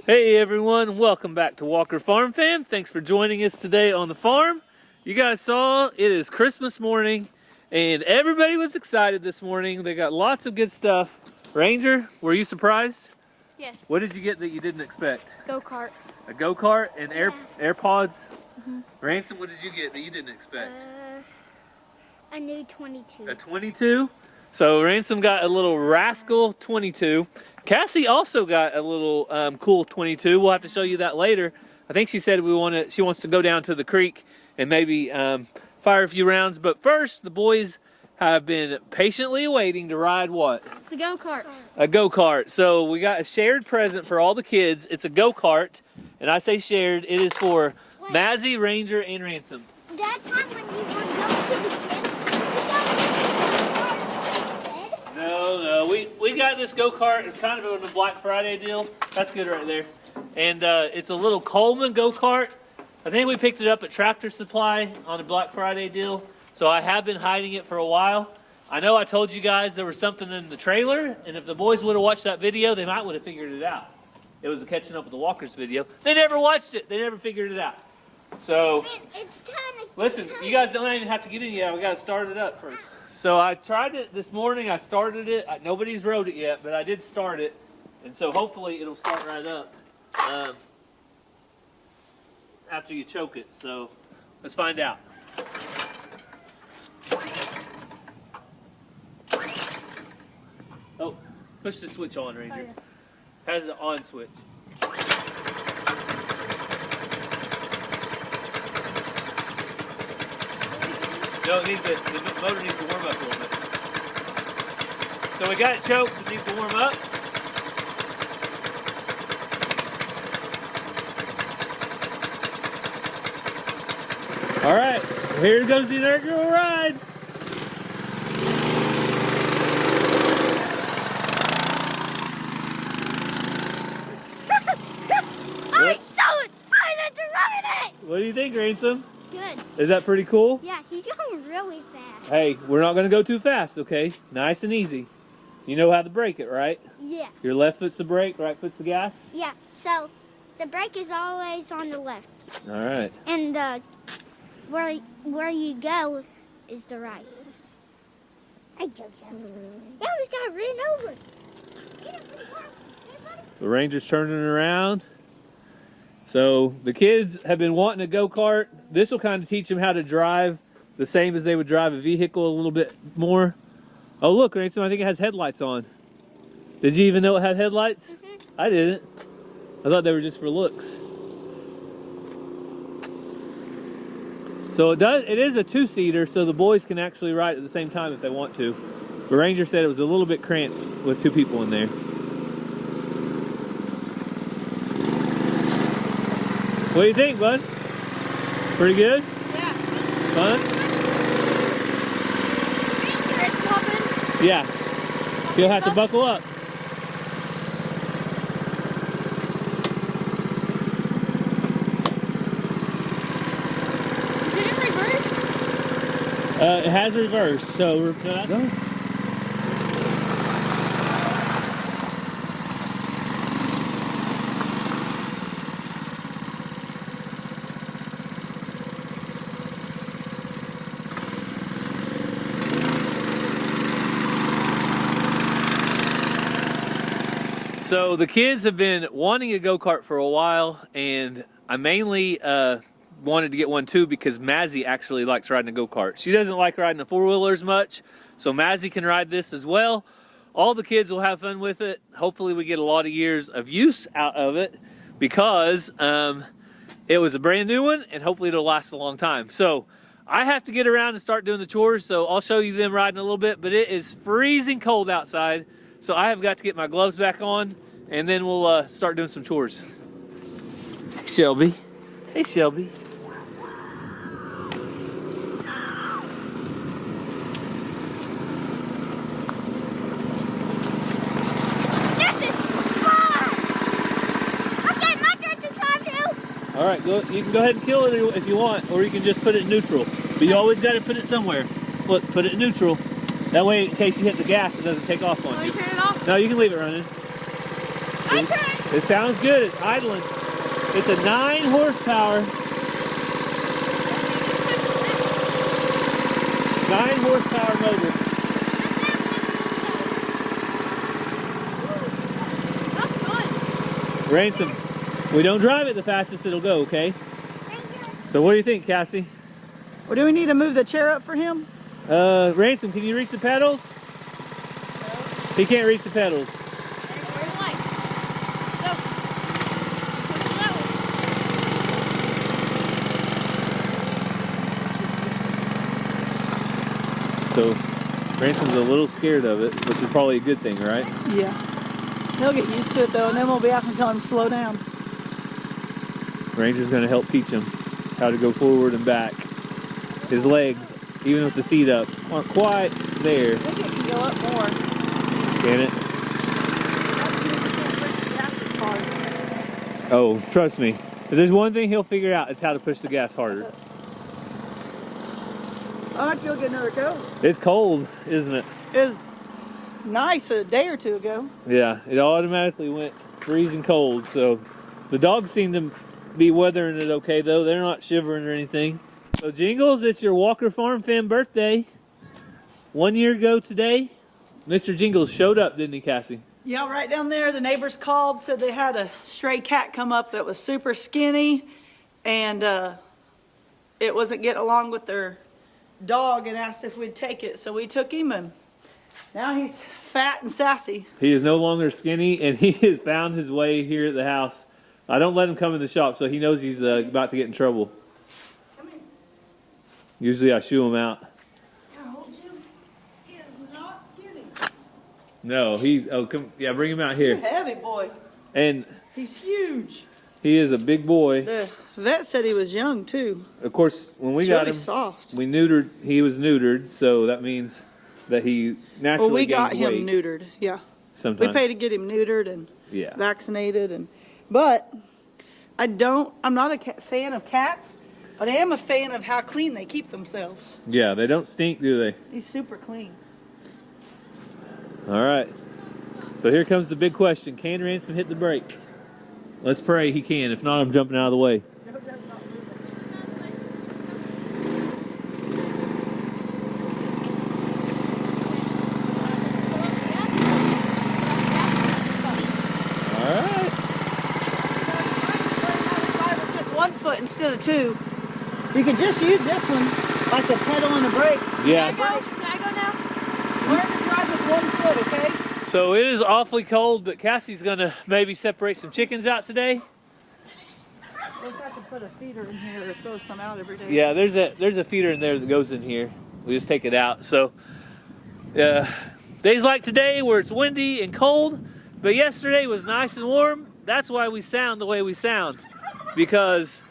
Hey everyone, welcome back to Walker Farm Fam. Thanks for joining us today on the farm. You guys saw it is Christmas morning and everybody was excited this morning. They got lots of good stuff. Ranger, were you surprised? Yes. What did you get that you didn't expect? Go-kart. A go-kart and AirPods? Mm-hmm. Ransom, what did you get that you didn't expect? A new 22. A 22? So Ransom got a little Rascal 22. Cassie also got a little cool 22. We'll have to show you that later. I think she said she wants to go down to the creek and maybe fire a few rounds. But first, the boys have been patiently waiting to ride what? The go-kart. A go-kart. So we got a shared present for all the kids. It's a go-kart. And I say shared, it is for Mazzy, Ranger, and Ransom. That time when you were going to the gym, No, we got this go-kart. It's kind of a Black Friday deal. That's good right there. And it's a little Coleman go-kart. I think we picked it up at Tractor Supply on a Black Friday deal. So I have been hiding it for a while. I know I told you guys there was something in the trailer, and if the boys would have watched that video, they might would have figured it out. It was a Catching Up with the Walkers video. They never watched it. They never figured it out. So, listen, you guys don't even have to get in yet. We got to start it up first. So I tried it this morning. I started it. Nobody's rode it yet, but I did start it. And so hopefully it'll start right up after you choke it. So let's find out. Oh, push the switch on, Ranger. Oh, yeah. Has the on switch. No, the motor needs to warm up a little bit. So we got it choked, it needs to warm up. All right, here goes the inaugural ride. I'm so excited to ride it! What do you think, Ransom? Good. Is that pretty cool? Yeah, he's going really fast. Hey, we're not going to go too fast, okay? Nice and easy. You know how to brake it, right? Yeah. Your left foot's the brake, right foot's the gas? Yeah, so the brake is always on the left. All right. And where you go is the right. I just got ran over. The Ranger's turning around. So the kids have been wanting a go-kart. This will kind of teach them how to drive the same as they would drive a vehicle a little bit more. Oh look, Ransom, I think it has headlights on. Did you even know it had headlights? Mm-hmm. I didn't. I thought they were just for looks. So it is a two-seater, so the boys can actually ride at the same time if they want to. The Ranger said it was a little bit cramped with two people in there. What do you think, bud? Pretty good? Yeah. Fun? It's popping. Yeah. You'll have to buckle up. Is it in reverse? It has reverse, so go. So the kids have been wanting a go-kart for a while, and I mainly wanted to get one too because Mazzy actually likes riding a go-kart. She doesn't like riding a four-wheeler as much, so Mazzy can ride this as well. All the kids will have fun with it. Hopefully we get a lot of years of use out of it because it was a brand new one, and hopefully it'll last a long time. So I have to get around and start doing the chores, so I'll show you them riding a little bit, but it is freezing cold outside. So I have got to get my gloves back on, and then we'll start doing some chores. Hey, Shelby. Hey, Shelby. This is fun! Okay, my turn to try too. All right, you can go ahead and kill it if you want, or you can just put it in neutral. But you always got to put it somewhere. Look, put it in neutral. That way, in case you hit the gas, it doesn't take off on Oh, you. you turn it off? No, you can leave it running. It sounds good. It's idling. It's a 9 horsepower. 9 horsepower motor. Ransom, we don't drive it the fastest it'll go, okay? So what do you think, Cassie? Well, do we need to move the chair up for him? Ransom, can you reach the pedals? No. He can't reach the pedals. So Ransom's a little scared of it, which is probably a good thing, right? Yeah. He'll get used to it though, and then we'll be having to tell him to slow down. Ranger's going to help teach him how to go forward and back. His legs, even with the seat up, aren't quite there. I think it can go up more. Can it? Oh, trust me. If there's one thing he'll figure out, it's how to push the gas harder. I might go get another coat. It's cold, isn't it? It was nice a day or two ago. Yeah, it automatically went freezing cold. So the dogs seem to be weathering it okay, though. They're not shivering or anything. So Jingles, it's your Walker Farm Fan birthday. 1 year ago today, Mr. Jingles showed up, didn't he, Cassie? Yeah, right down there, the neighbors called, said they had a stray cat come up that was super skinny, and it wasn't getting along with their dog, and asked if we'd take it. So we took him, and now he's fat and sassy. He is no longer skinny, and he has found his way here at the house. I don't let him come in the shop, so he knows he's about to get in trouble. Come here. Usually I shoo him out. Can I hold you? He is not skinny. No, he's, oh, come, yeah, bring him out here. He's a heavy boy. And He's huge. he is a big boy. The vet said he was young, too. Of course, when we He's got really him, soft. we neutered, he was neutered, so that means that he naturally Well, we got gains him weight neutered, yeah. sometimes. We paid to get him neutered and Yeah. vaccinated, but I'm not a fan of cats, but I am a fan of how clean they keep themselves. Yeah, they don't stink, do they? He's super clean. All right. So here comes the big question. Can Ransom hit the brake? Let's pray he can. If not, I'm jumping out of the way. All right. With just 1 foot instead of 2. You could just use this one like a pedal and a brake. Yeah. Can I go now? Learn to drive with 1 foot, okay? So it is awfully cold, but Cassie's gonna maybe separate some chickens out today. Well, if I could put a feeder in here or throw some out every day. Yeah, there's a feeder in there that goes in here. We just take it out. So days like today where it's windy and cold, but yesterday was nice and warm. That's why we sound the way we sound, because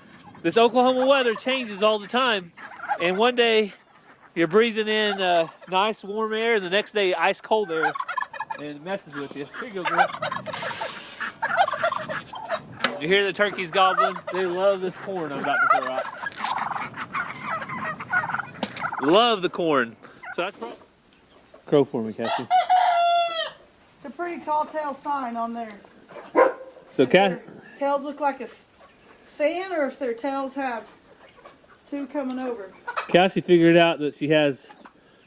this Oklahoma weather changes all the time, and one day you're breathing in nice warm air, and the next day ice cold air, and it messes with you. Here you go, girl. You hear the turkeys gobbling? They love this corn I'm about to throw out. Love the corn. So that's probably... Crow for me, Cassie. It's a pretty tall tail sign on there. So If their Cassie... tails look like a fan, or if their tails have 2 coming over. Cassie figured out that she has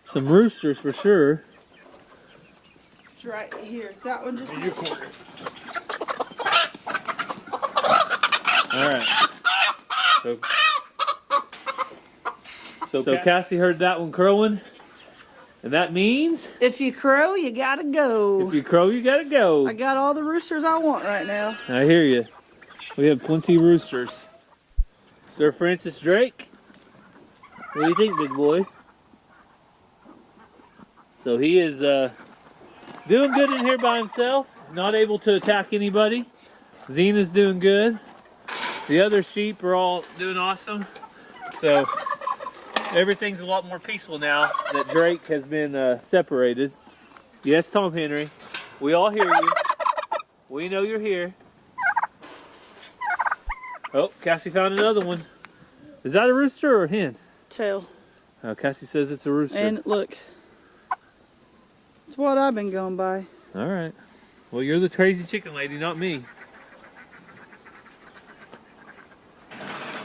some roosters for sure. It's right here. It's that one just. In your corner. All right. So Cassie heard that one crowing, and that means If you crow, you gotta go. if you crow, you gotta go. I got all the roosters I want right now. I hear you. We have plenty of roosters. Sir Francis Drake, what do you think, big boy? So he is doing good in here by himself, not able to attack anybody. Zena's doing good. The other sheep are all doing awesome. So everything's a lot more peaceful now that Drake has been separated. Yes, Tom Henry, we all hear you. We know you're here. Oh, Cassie found another one. Is that a rooster or a hen? Tail. Oh, Cassie says it's a rooster. And look. It's what I've been going by. All right. Well, you're the crazy chicken lady, not me.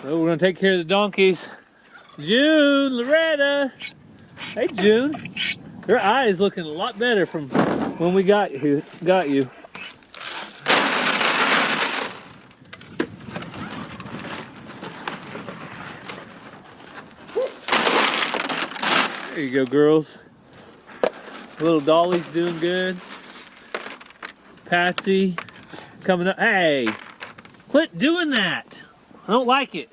So we're gonna take care of the donkeys. June, Loretta. Hey, June. Your eye is looking a lot better from when we got you. There you go, girls. Little Dolly's doing good. Patsy is coming up. Hey, quit doing that. I don't like it.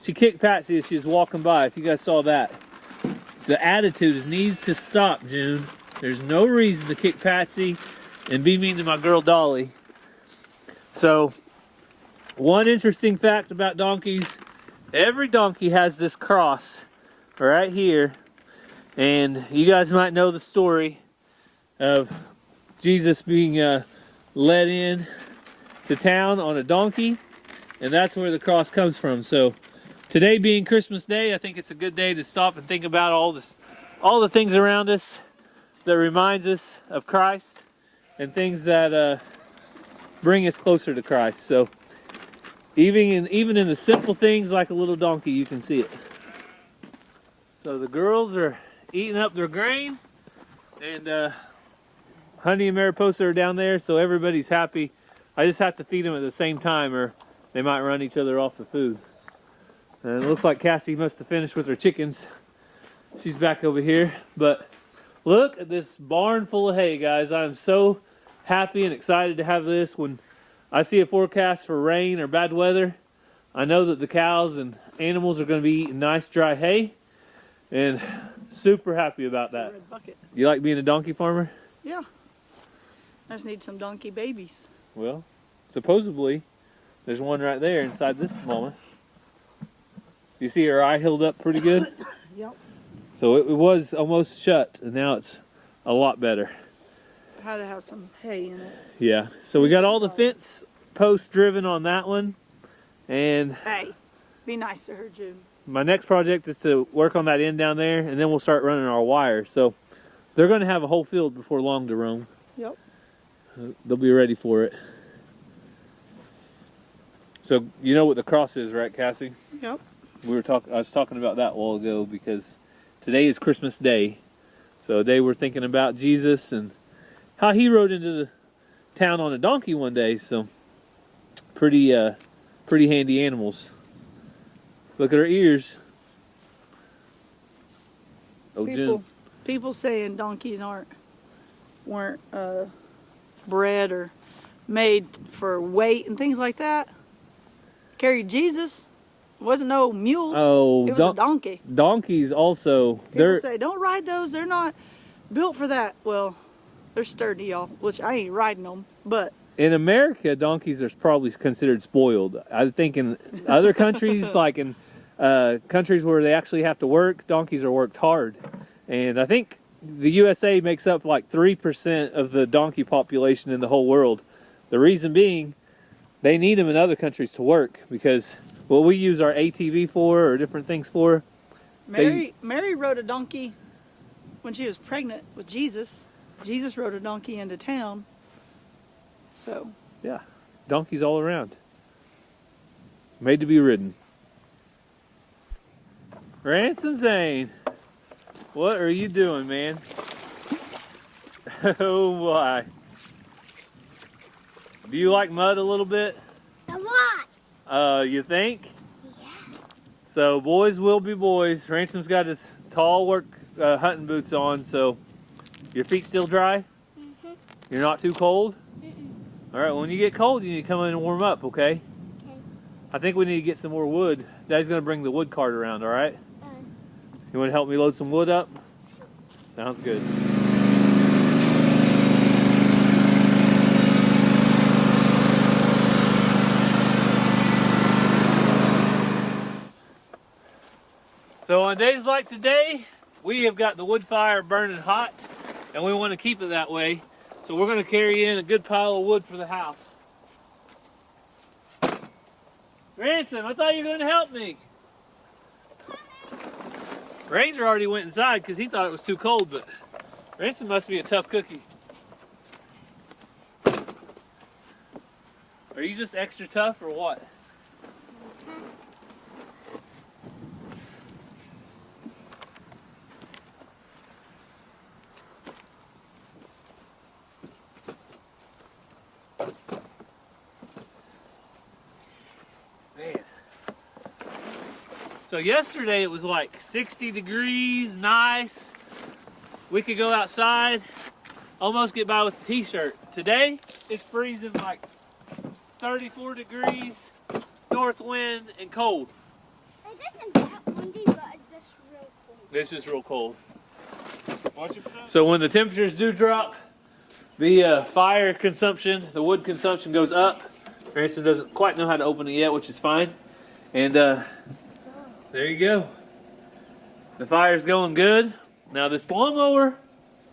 She kicked Patsy as she was walking by, if you guys saw that. So the attitude needs to stop, June. There's no reason to kick Patsy and be mean to my girl Dolly. So, one interesting fact about donkeys, every donkey has this cross right here. And you guys might know the story of Jesus being led in to town on a donkey. And that's where the cross comes from. So, today being Christmas Day, I think it's a good day to stop and think about all the things around us that reminds us of Christ and things that bring us closer to Christ. So even in the simple things like a little donkey, you can see it. So the girls are eating up their grain, and Honey and Mariposa are down there, so everybody's happy. I just have to feed them at the same time, or they might run each other off the food. And it looks like Cassie must have finished with her chickens. She's back over here. But look at this barn full of hay, guys. I'm so happy and excited to have this. When I see a forecast for rain or bad weather, I know that the cows and animals are going to be eating nice dry hay. And super happy about that. Red bucket. You like being a donkey farmer? Yeah. I just need some donkey babies. Well, supposedly, there's one right there inside this mama. You see her eye healed up pretty good? Yep. So it was almost shut, and now it's a lot better. Had to have some hay in it. Yeah. So we got all the fence posts driven on that one. And Hey, be nice to her, June. my next project is to work on that end down there, and then we'll start running our wire. So they're going to have a whole field before long to roam. Yep. They'll be ready for it. So you know what the cross is, right, Cassie? Yep. I was talking about that a while ago because today is Christmas Day. So today we're thinking about Jesus and how he rode into the town on a donkey one day. So pretty handy animals. Look at her ears. Oh, June. People saying donkeys weren't bred or made for weight and things like that. Carried Jesus. It wasn't no mule. Oh, it was a donkey. Donkeys also. People say, don't ride those. They're not built for that. Well, they're sturdy, y'all, which I ain't riding them, but. In America, donkeys are probably considered spoiled. I think in other countries, like in countries where they actually have to work, donkeys are worked hard. And I think the USA makes up like 3% of the donkey population in the whole world. The reason being, they need them in other countries to work because what we use our ATV for or different things for. Mary rode a donkey when she was pregnant with Jesus. Jesus rode a donkey into town. So. Yeah, donkeys all around. Made to be ridden. Ransom Zane, what are you doing, man? Oh my. Do you like mud a little bit? A lot. You think? Yeah. So boys will be boys. Ransom's got his tall work hunting boots on, so your feet still dry? Mm-hmm. You're not too cold? All right, well, when you get cold, you need to come in and warm up, okay? Okay. I think we need to get some more wood. Daddy's going to bring the wood cart around, all right? You want to help me load some wood up? Sounds good. So on days like today, we have got the wood fire burning hot, and we want to keep it that way. So we're going to carry in a good pile of wood for the house. Ransom, I thought you were going to help me. Ranger already went inside because he thought it was too cold, but Ransom must be a tough cookie. Are you just extra tough or what? Man. So yesterday it was like 60 degrees, nice. We could go outside, almost get by with a t-shirt. Today it's freezing like 34 degrees, north wind, and cold. It isn't that windy, but it's just real cold. It's just real cold. So when the temperatures do drop, the fire consumption, the wood consumption goes up. Ransom doesn't quite know how to open it yet, which is fine. And there you go. The fire's going good. Now this lawnmower,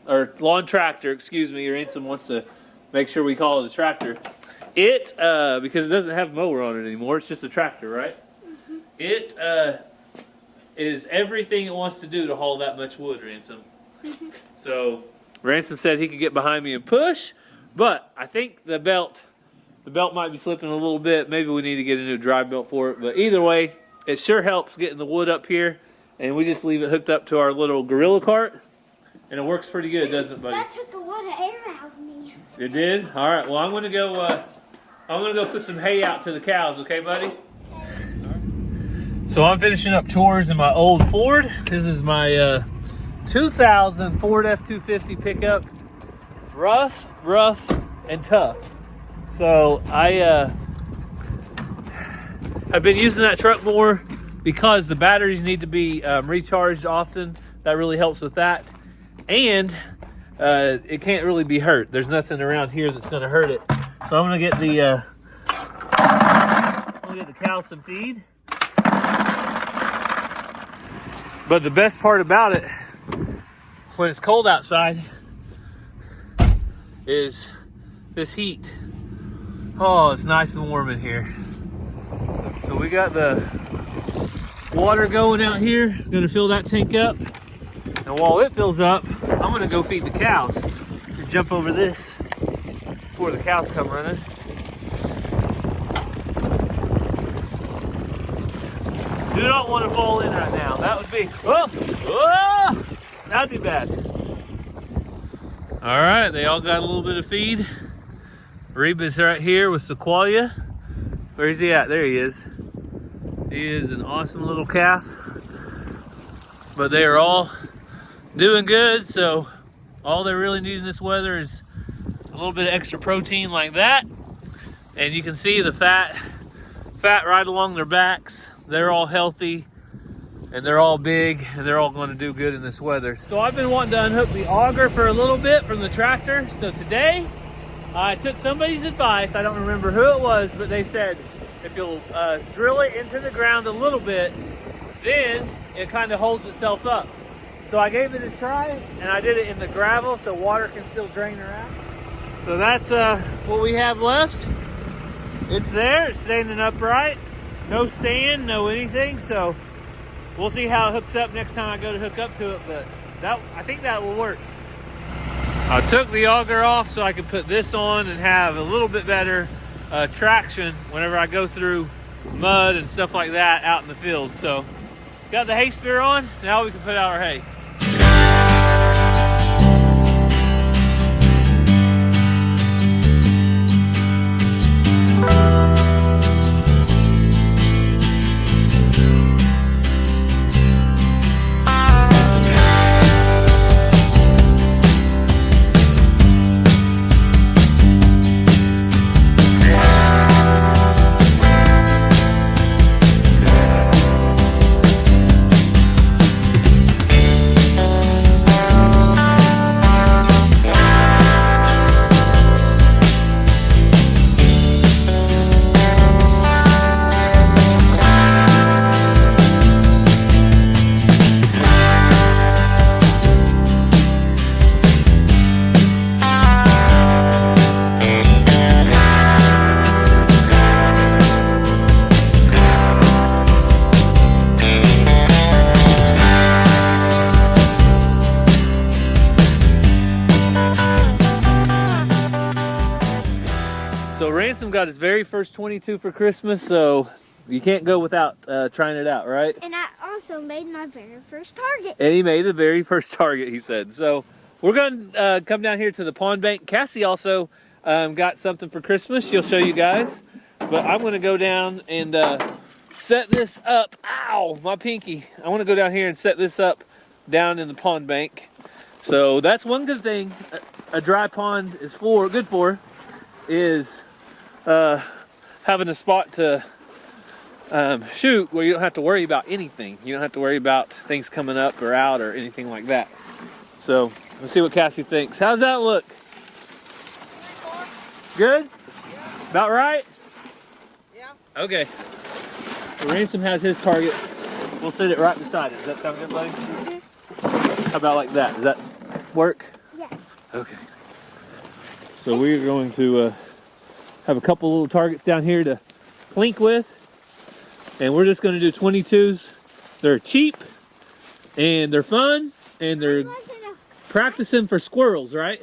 or lawn tractor, excuse me, Ransom wants to make sure we call it a tractor. It, because it doesn't have a mower on it anymore, it's just a tractor, right? Mm-hmm. It is everything it wants to do to haul that much wood, Ransom. Mm-hmm. So Ransom said he could get behind me and push, but I think the belt might be slipping a little bit. Maybe we need to get a new drive belt for it. But either way, it sure helps getting the wood up here, and we just leave it hooked up to our little gorilla cart, and it works pretty good, doesn't it, buddy? That took a lot of air out of me. It did? All right. Well, I'm gonna go put some hay out to the cows. Okay, buddy? So I'm finishing up chores in my old Ford. This is my 2000 Ford F-250 pickup. Rough, and tough. So I've been using that truck more because the batteries need to be recharged often. That really helps with that. And it can't really be hurt. There's nothing around here that's going to hurt it. So I'm going to get the cows some feed. But the best part about it, when it's cold outside, is this heat. Oh, it's nice and warm in here. So we got the water going out here. Gonna fill that tank up. And while it fills up, I'm gonna go feed the cows. And jump over this before the cows come running. Do not want to fall in right now. That would be, that'd be bad. All right, they all got a little bit of feed. Reba's right here with Sequoia. Where is he at? There he is. He is an awesome little calf. But they are all doing good, so all they really need in this weather is a little bit of extra protein like that. And you can see the fat right along their backs. They're all healthy, and they're all big, and they're all going to do good in this weather. So I've been wanting to unhook the auger for a little bit from the tractor. So today, I took somebody's advice. I don't remember who it was, but they said if you'll drill it into the ground a little bit, then it kind of holds itself up. So I gave it a try, and I did it in the gravel so water can still drain around. So that's what we have left. It's there, it's standing upright. No stand, no anything, so we'll see how it hooks up next time I go to hook up to it, but I think that will work. I took the auger off so I could put this on and have a little bit better traction whenever I go through mud and stuff like that out in the field. So got the hay spear on, now we can put out our hay. got his very first 22 for Christmas, so you can't go without trying it out, right? And I also made my very first target. And he made the very first target, he said. So we're going to come down here to the pond bank. Cassie also got something for Christmas. She'll show you guys. But I'm going to go down and set this up. Ow, my pinky. I want to go down here and set this up down in the pond bank. So that's one good thing a dry pond is good for, is having a spot to shoot where you don't have to worry about anything. You don't have to worry about things coming up or out or anything like that. So let's see what Cassie thinks. How's that look? Good? Yeah. About right? Yeah. Okay. So Ransom has his target. We'll set it right beside it. Does that sound good, buddy? How about like that? Does that work? Yeah. Okay. So we're going to have a couple little targets down here to plink with. And we're just going to do 22s. They're cheap, and they're fun, and they're practicing for squirrels, right?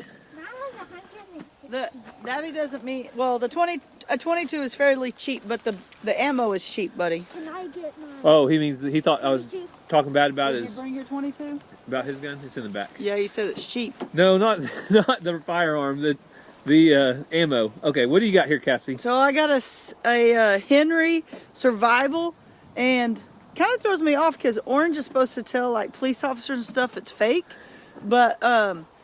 Daddy doesn't mean, well, a 22 is fairly cheap, but the ammo is cheap, buddy. Can I get mine? Oh, he means that he thought I was talking bad about Did you bring your 22? about his gun. It's in the back. Yeah, you said it's cheap. No, not the firearm. The ammo. Okay, what do you got here, Cassie? So I got a Henry Survival, and kind of throws me off because orange is supposed to tell like police officers and stuff it's fake, but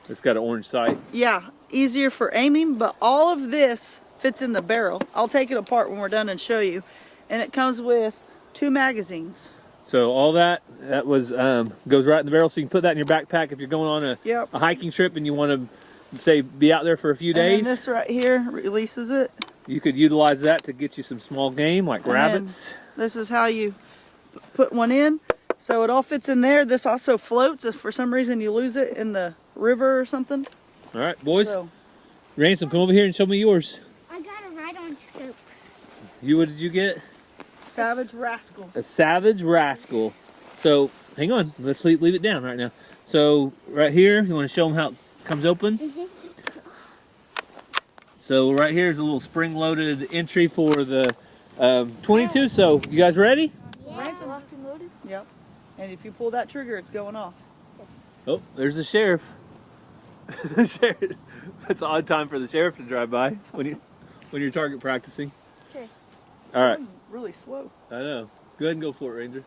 It's got an orange sight. yeah, easier for aiming. But all of this fits in the barrel. I'll take it apart when we're done and show you, and it comes with 2 magazines. So all that was goes right in the barrel, so you can put that in your backpack if you're going on Yep. a hiking trip and you want to say be out there for a few And days. then this right here releases it. You could utilize that to get you some small game like rabbits. This is how you put one in. So it all fits in there. This also floats if for some reason you lose it in the river or something. All right, boys. So, Ransom, come over here and show me yours. I got a right on scope. What did you get? Savage Rascal. A Savage Rascal. So hang on, let's leave it down right now. So right here, you want to show them how it comes open? So right here is a little spring-loaded entry for the 22. So you guys ready? Yeah. Ransom. Yep. And if you pull that trigger, it's going off. Oh, there's the sheriff. The sheriff. That's an odd time for the sheriff to drive by when you're target practicing. Okay. All right. Really slow. I know. Go ahead and go for it, Ranger.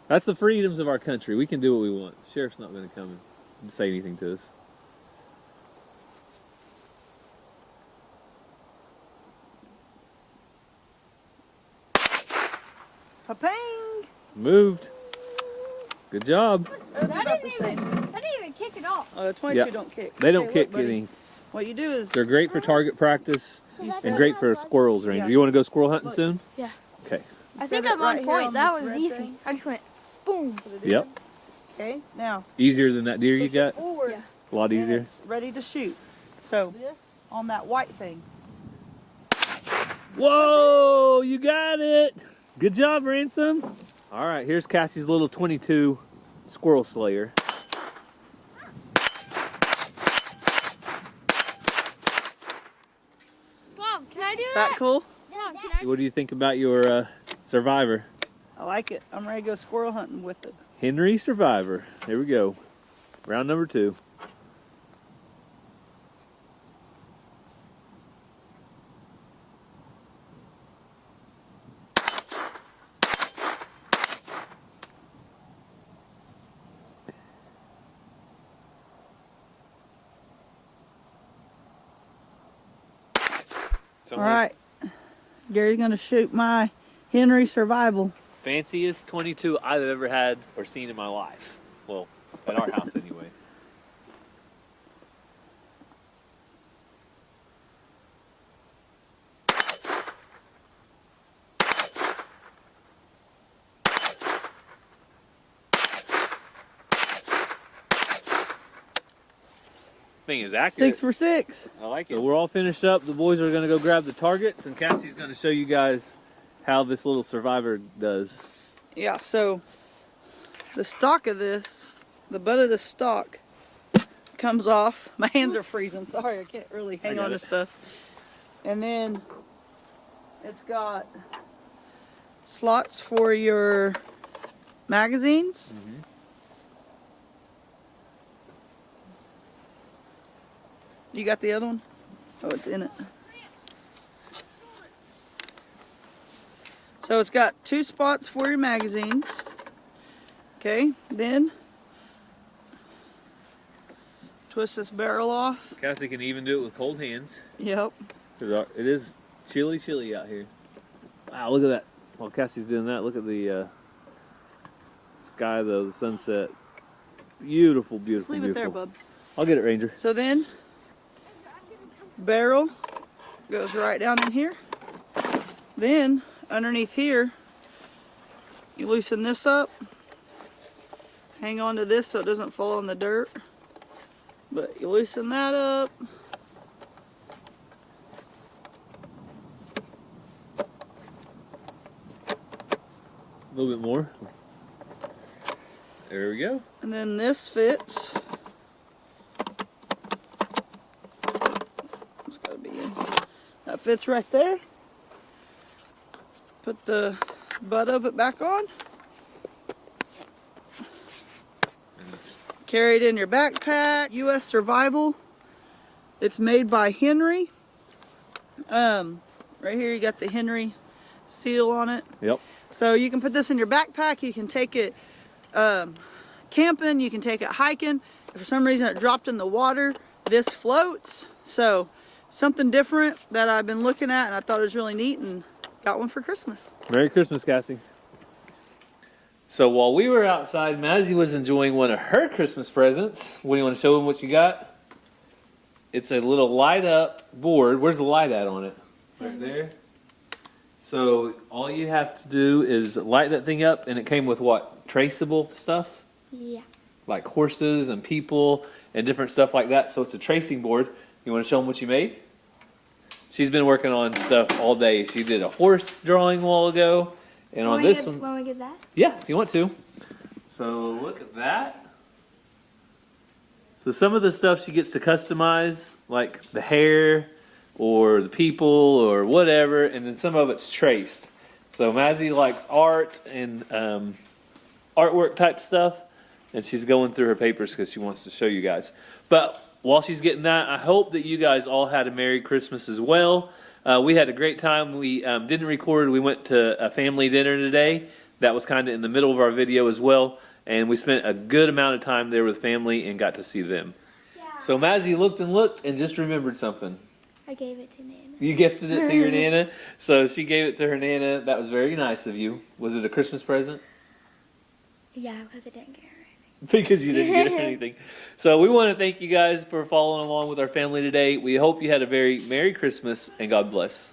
That's the freedoms of our country. We can do what we want. Sheriff's not going to come and say anything to us. Pa-ping! Moved. Good job. About the same. I didn't even kick it off. The 22 Yeah. don't kick. They don't Hey, kick look, buddy. any. What you do is They're great for target practice you and set, great for squirrels, Ranger. Yeah. You want to go squirrel hunting Look. soon? Yeah. Okay. you I set think it I'm right on here point. That this was red easy. thing. I just went boom. Put it in. Yep. Okay, now Easier than that deer you push it got? forward. Yeah. A lot and easier. it's ready to shoot. So on that white thing. Whoa, you got it. Good job, Ransom. All right, here's Cassie's little 22 squirrel slayer. Mom, can I do That cool? Mom, can I? What do you think about your Survivor? I like it. I'm ready to go squirrel hunting with it. Henry Survivor. Here we go. Round number 2. All right. Gary's going to shoot my Henry Survival. Fanciest 22 I've ever had or seen in my life. Well, at our house anyway. Thing is accurate. 6 for 6. I like it. So we're all finished up. The boys are going to go grab the targets, and Cassie's going to show you guys how this little Survivor does. Yeah, so the stock of this, the butt of the stock comes off. My hands are freezing. Sorry, I can't really hang got on to it. stuff. And then it's got slots for your magazines. You got the other one? Oh, it's in it. So it's got 2 spots for your magazines. Okay, then twist this barrel off. Cassie can even do it with cold hands. Yep. It is chilly out here. Wow, look at that. While Cassie's doing that, look at the sky though, the sunset. Beautiful, beautiful, Leave beautiful. it there, bub. I'll get it, Ranger. So then, barrel goes right down in here. Then, underneath here, you loosen this up. Hang on to this so it doesn't fall in the dirt. But you loosen that up. A little bit more. There we go. And then this fits. It's gotta be in. That fits right there. Put the butt of it back on. Carry it in your backpack. U.S. Survival. It's made by Henry. Right here you got the Henry seal on it. Yep. So you can put this in your backpack. You can take it camping. You can take it hiking. If for some reason it dropped in the water, this floats. So something different that I've been looking at and I thought it was really neat and got one for Christmas. Merry Christmas, Cassie. So while we were outside, Mazzy was enjoying one of her Christmas presents. What do you want to show them what you got? It's a little light up board. Where's the light at on it? Right there. So all you have to do is light that thing up, and it came with what? Traceable stuff? Yeah. Like horses and people and different stuff like that. So it's a tracing board. You want to show them what you made? She's been working on stuff all day. She did a horse drawing a while ago. And on this one, Want we get that? yeah, if you want to. So look at that. So some of the stuff she gets to customize, like the hair or the people or whatever, and then some of it's traced. So Mazzy likes art and artwork type stuff, and she's going through her papers because she wants to show you guys. But while she's getting that, I hope that you guys all had a Merry Christmas as well. We had a great time. We didn't record. We went to a family dinner today. That was kind of in the middle of our video as well. And we spent a good amount of time there with family and got to see them. Yeah. So Mazzy looked and just remembered something. I gave it to Nana. You gifted it to your Nana? So she gave it to her Nana. That was very nice of you. Was it a Christmas present? Yeah, because I didn't get her anything. Because you didn't get her anything. So we want to thank you guys for following along with our family today. We hope you had a very Merry Christmas and God bless.